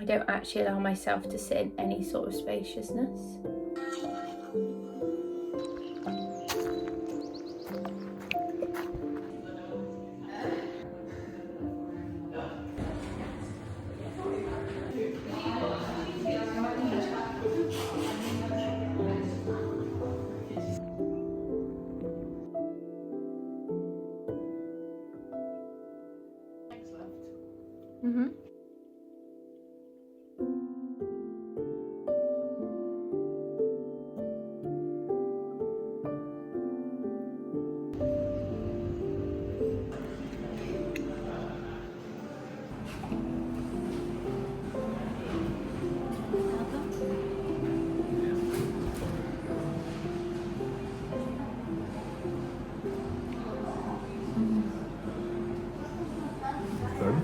don't actually allow myself to sit in any sort of spaciousness. Mm-hmm. Good.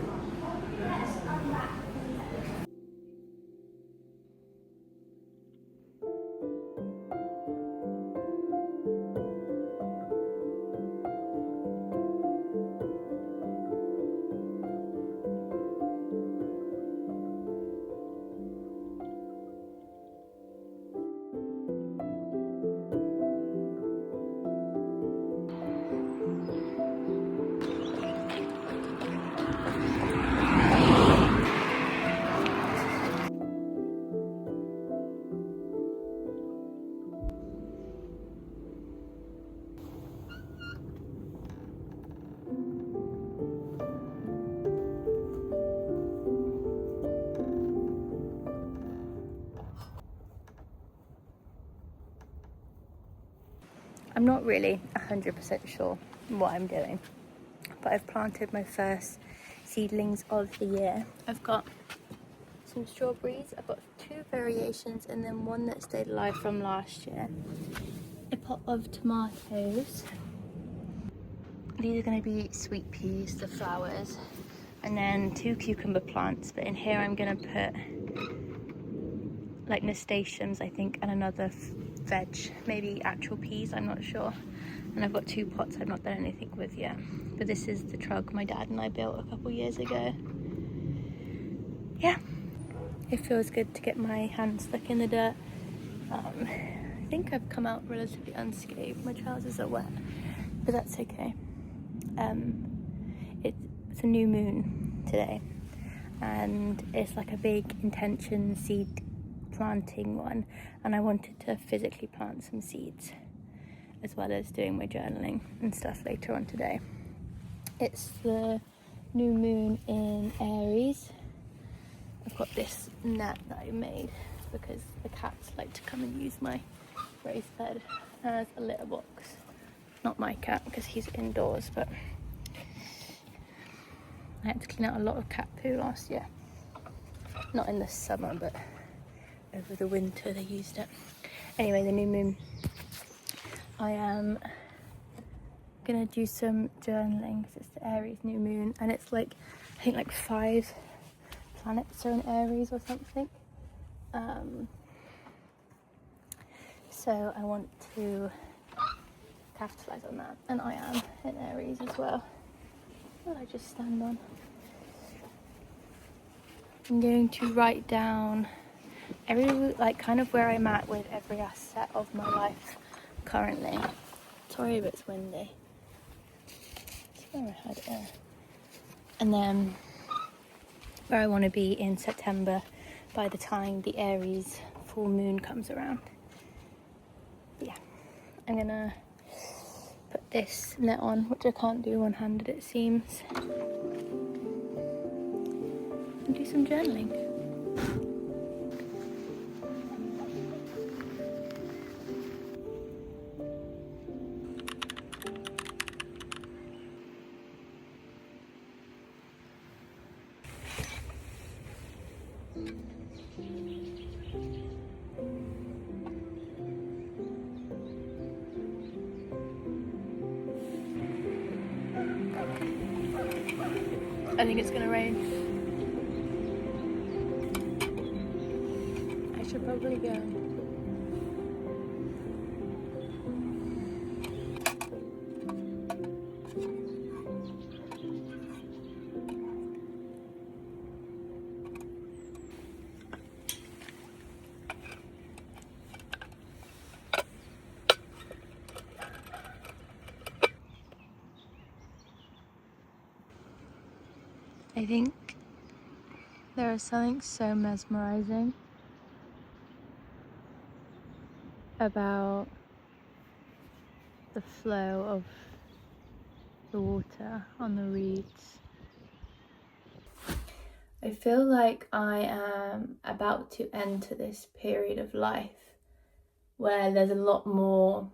I'm not really 100% sure what I'm doing, but I've planted my first seedlings of the year. I've got some strawberries, I've got 2 variations and then one that stayed alive from last year. A pot of tomatoes. These are going to be sweet peas, the flowers, and then 2 cucumber plants, but in here I'm going to put like nasturtiums, I think, and another veg, maybe actual peas, I'm not sure. And I've got 2 pots I've not done anything with yet, but this is the trug my dad and I built a couple years ago. Yeah, it feels good to get my hands stuck in the dirt. I think I've come out relatively unscathed. My trousers are wet, but that's okay. It's a new moon today, and it's like a big intention seed planting one, and I wanted to physically plant some seeds as well as doing my journaling and stuff later on today. It's the new moon in Aries. I've got this net that I made because the cats like to come and use my raised bed as a litter box. Not my cat because he's indoors, but I had to clean out a lot of cat poo last year. Not in the summer, but over the winter they used it. Anyway, the new moon. I am gonna do some journaling because it's the Aries new moon, and it's like, I think like 5 planets are in Aries or something. So I want to capitalize on that, and I am in Aries as well. What did I just stand on? I'm going to write down like kind of where I'm at with every asset of my life currently. Sorry if it's windy. It's where I had air. And then where I want to be in September by the time the Aries full moon comes around. But yeah, I'm gonna put this net on, which I can't do one-handed it seems, and do some journaling. I think it's gonna rain. I should probably go. I think there is something so mesmerizing about the flow of the water on the reeds. I feel like I am about to enter this period of life where there's a lot more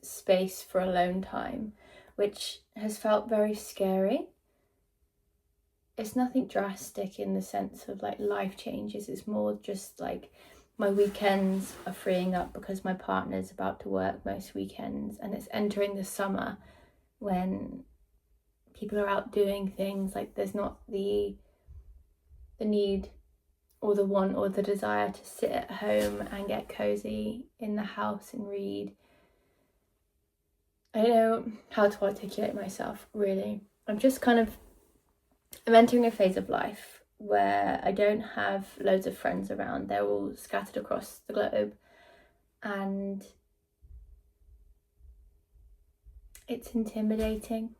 space for alone time, which has felt very scary. It's nothing drastic in the sense of like life changes, it's more just like my weekends are freeing up because my partner's about to work most weekends, and it's entering the summer when people are out doing things. Like there's not the need or the want or the desire to sit at home and get cozy in the house and read. I don't know how to articulate myself, really. I'm entering a phase of life where I don't have loads of friends around. They're all scattered across the globe, and it's intimidating.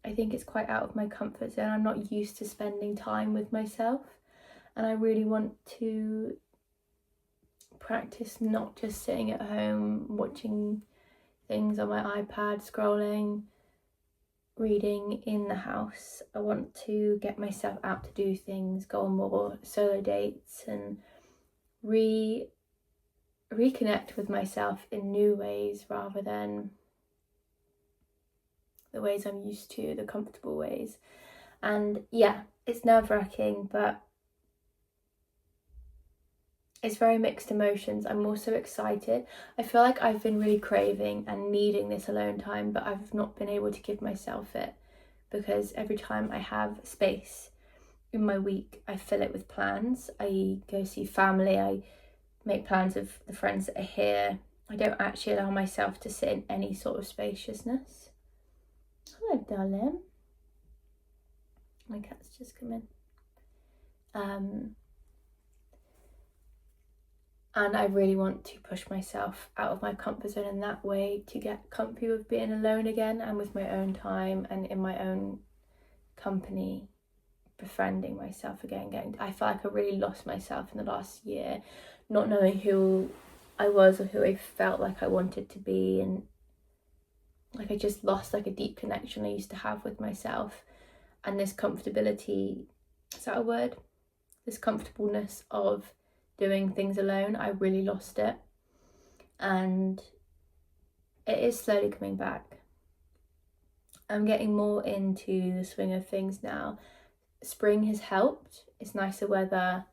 I think it's quite out of my comfort zone. I'm not used to spending time with myself, and I really want to practice not just sitting at home watching things on my iPad, scrolling, reading in the house. I want to get myself out to do things, go on more solo dates, and reconnect with myself in new ways rather than the ways I'm used to, the comfortable ways. And yeah, it's nerve-wracking, but it's very mixed emotions. I'm also excited. I feel like I've been really craving and needing this alone time, but I've not been able to give myself it, because every time I have space in my week, I fill it with plans. I go see family, I make plans of the friends that are here. I don't actually allow myself to sit in any sort of spaciousness. Hello, darling. My cat's just come in. And I really want to push myself out of my comfort zone in that way, to get comfy with being alone again and with my own time and in my own company, befriending myself again. I feel like I really lost myself in the last year, not knowing who I was or who I felt like I wanted to be, and like I just lost like a deep connection I used to have with myself. And this comfortability, is that a word? This comfortableness of doing things alone, I really lost it, and it is slowly coming back. I'm getting more into the swing of things now. Spring has helped. It's nicer weather.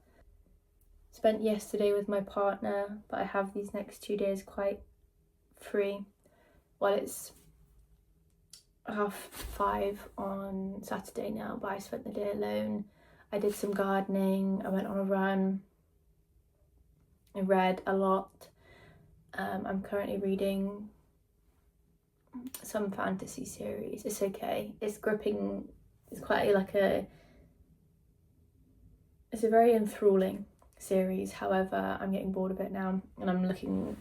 Spent yesterday with my partner, but I have these next 2 days quite free. Well, it's 5:30 on Saturday now, but I spent the day alone. I did some gardening, I went on a run, I read a lot. I'm currently reading some fantasy series. It's okay, it's gripping, it's quite it's a very enthralling series. However, I'm getting bored of it now, and I'm in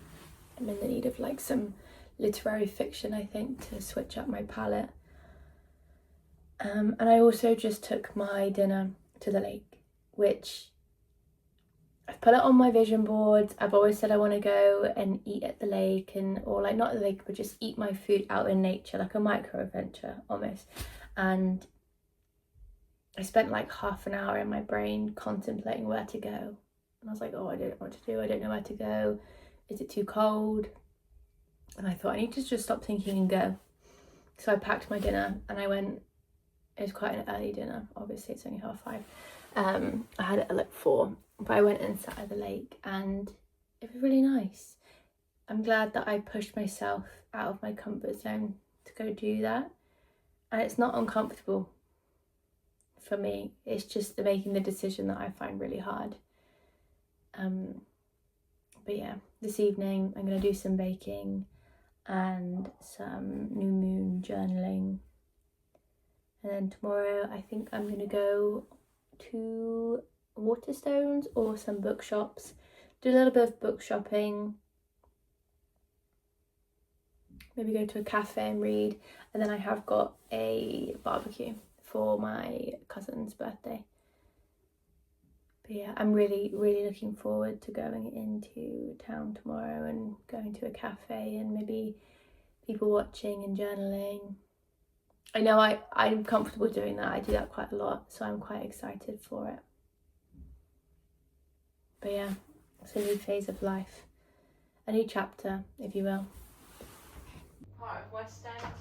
the need of like some literary fiction, I think, to switch up my palette. And I also just took my dinner to the lake, which I've put it on my vision boards. I've always said I want to go and eat at the lake, or like not at the lake, but just eat my food out in nature, like a micro adventure almost. And I spent like half an hour in my brain contemplating where to go. And I was like, oh, I don't know what to do. I don't know where to go. Is it too cold? And I thought, I need to just stop thinking and go. So I packed my dinner and I went. It was quite an early dinner. Obviously, it's only 5:30. I had it at like 4, but I went and sat at the lake, and it was really nice. I'm glad that I pushed myself out of my comfort zone to go do that. And it's not uncomfortable for me. It's just making the decision that I find really hard. But yeah, this evening I'm going to do some baking and some new moon journaling. And then tomorrow I think I'm going to go to Waterstones or some bookshops, do a little bit of book shopping, maybe go to a cafe and read. And then I have got a barbecue for my cousin's birthday. But yeah, I'm really looking forward to going into town tomorrow and going to a cafe and maybe people watching and journaling. I know I'm comfortable doing that. I do that quite a lot, so I'm quite excited for it. But yeah, it's a new phase of life, a new chapter, if you will. Part of West End.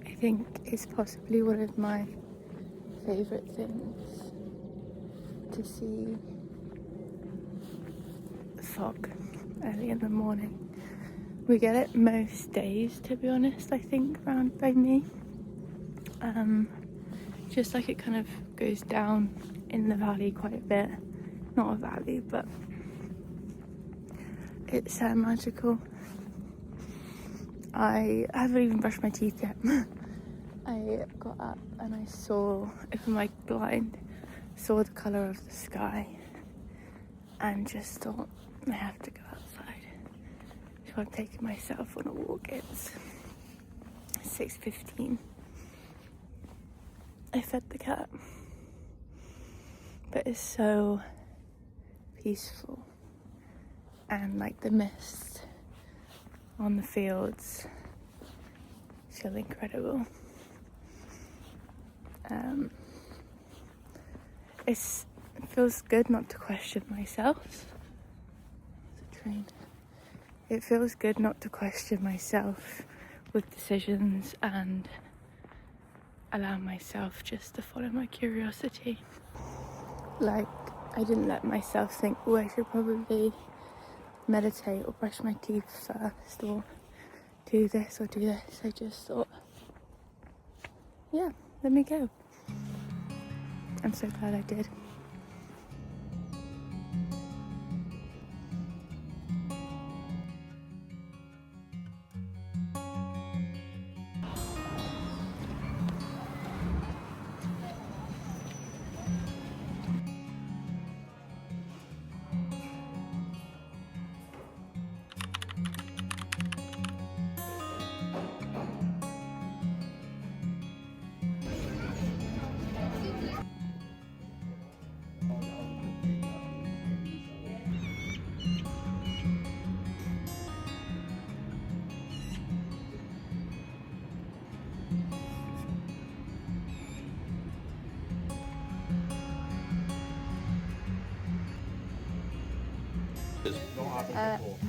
I think it's possibly one of my favourite things to see the fog early in the morning. We get it most days, to be honest, I think, round by me. Just like it kind of goes down in the valley quite a bit. Not a valley, but it's magical. I haven't even brushed my teeth yet. I got up and I opened my blind, saw the colour of the sky and just thought, I have to go outside. So I'm taking myself on a walk. It's 6:15. I fed the cat, but it's so peaceful, and like the mist on the fields feel incredible. It feels good not to question myself. There's a train. It feels good not to question myself with decisions and allow myself just to follow my curiosity. Like, I didn't let myself think, oh, I should probably meditate or brush my teeth first or do this or do this. I just thought, yeah, let me go. I'm so glad I did.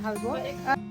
How's what?